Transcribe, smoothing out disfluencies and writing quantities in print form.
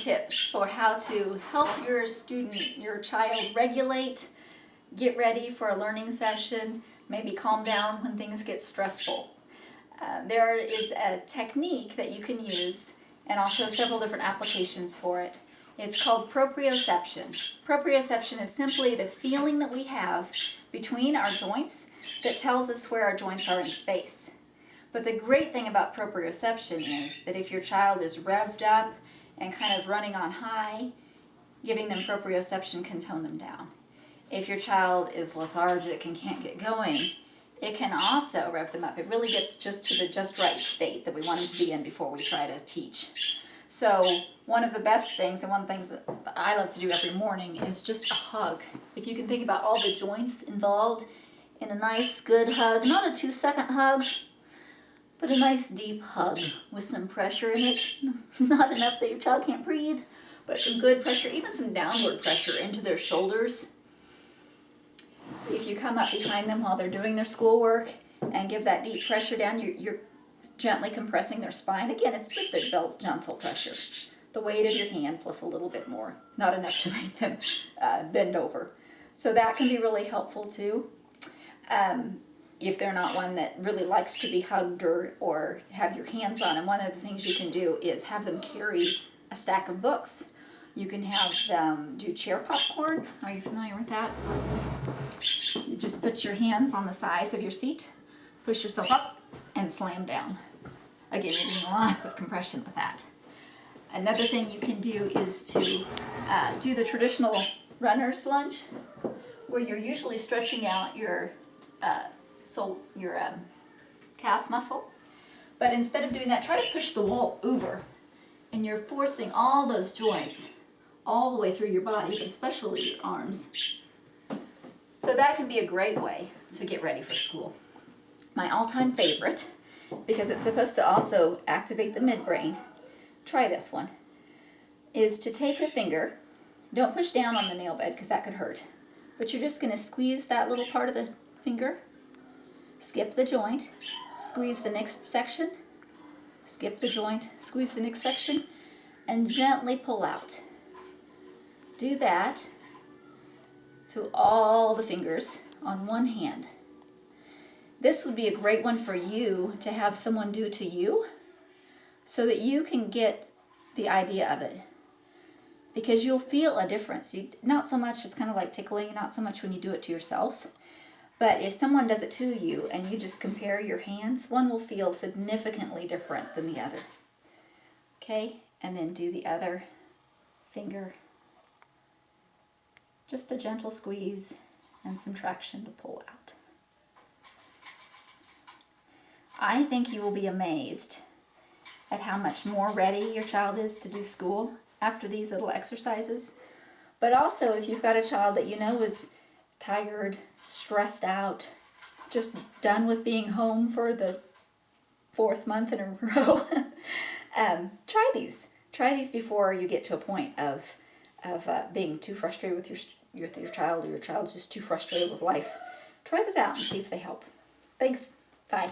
tips for how to help your student, your child regulate, get ready for a learning session, maybe calm down when things get stressful. There is a technique that you can use, and I'll show several different applications for it. It's called proprioception. Proprioception is simply the feeling that we have between our joints that tells us where our joints are in space. But the great thing about proprioception is that if your child is revved up and kind of running on high, giving them proprioception can tone them down. If your child is lethargic and can't get going, it can also rev them up. It really gets just to the just right state that we want them to be in before we try to teach. So one of the best things, and one of the things that I love to do every morning, is just a hug. If you can think about all the joints involved in a nice, good hug, not a 2-second hug, but a nice deep hug with some pressure in it. Not enough that your child can't breathe, but some good pressure, even some downward pressure into their shoulders. If you come up behind them while they're doing their schoolwork and give that deep pressure down, you're gently compressing their spine. Again, it's just a gentle pressure. The weight of your hand plus a little bit more, not enough to make them bend over. So that can be really helpful too. If they're not one that really likes to be hugged or have your hands on them, one of the things you can do is have them carry a stack of books. You can have them do chair popcorn. Are you familiar with that? You just put your hands on the sides of your seat, push yourself up, and slam down. Again, you're getting lots of compression with that. Another thing you can do is to do the traditional runner's lunge, where you're usually stretching out your calf muscle. But instead of doing that, try to push the wall over. And you're forcing all those joints all the way through your body, but especially your arms. So that can be a great way to get ready for school. My all-time favorite, because it's supposed to also activate the midbrain, try this one, is to take the finger, don't push down on the nail bed because that could hurt, but you're just going to squeeze that little part of the finger, skip the joint, squeeze the next section, skip the joint, squeeze the next section, and gently pull out. Do that to all the fingers on one hand. This would be a great one for you to have someone do to you so that you can get the idea of it. Because you'll feel a difference. Not so much, it's kind of like tickling, not so much when you do it to yourself. But if someone does it to you and you just compare your hands, one will feel significantly different than the other. Okay, and then do the other finger. Just a gentle squeeze and some traction to pull out. I think you will be amazed at how much more ready your child is to do school after these little exercises. But also, if you've got a child that you know is tired, stressed out, just done with being home for the 4th month in a row, try these. Try these before you get to a point of being too frustrated with your child, or your child's just too frustrated with life. Try those out and see if they help. Thanks. Bye.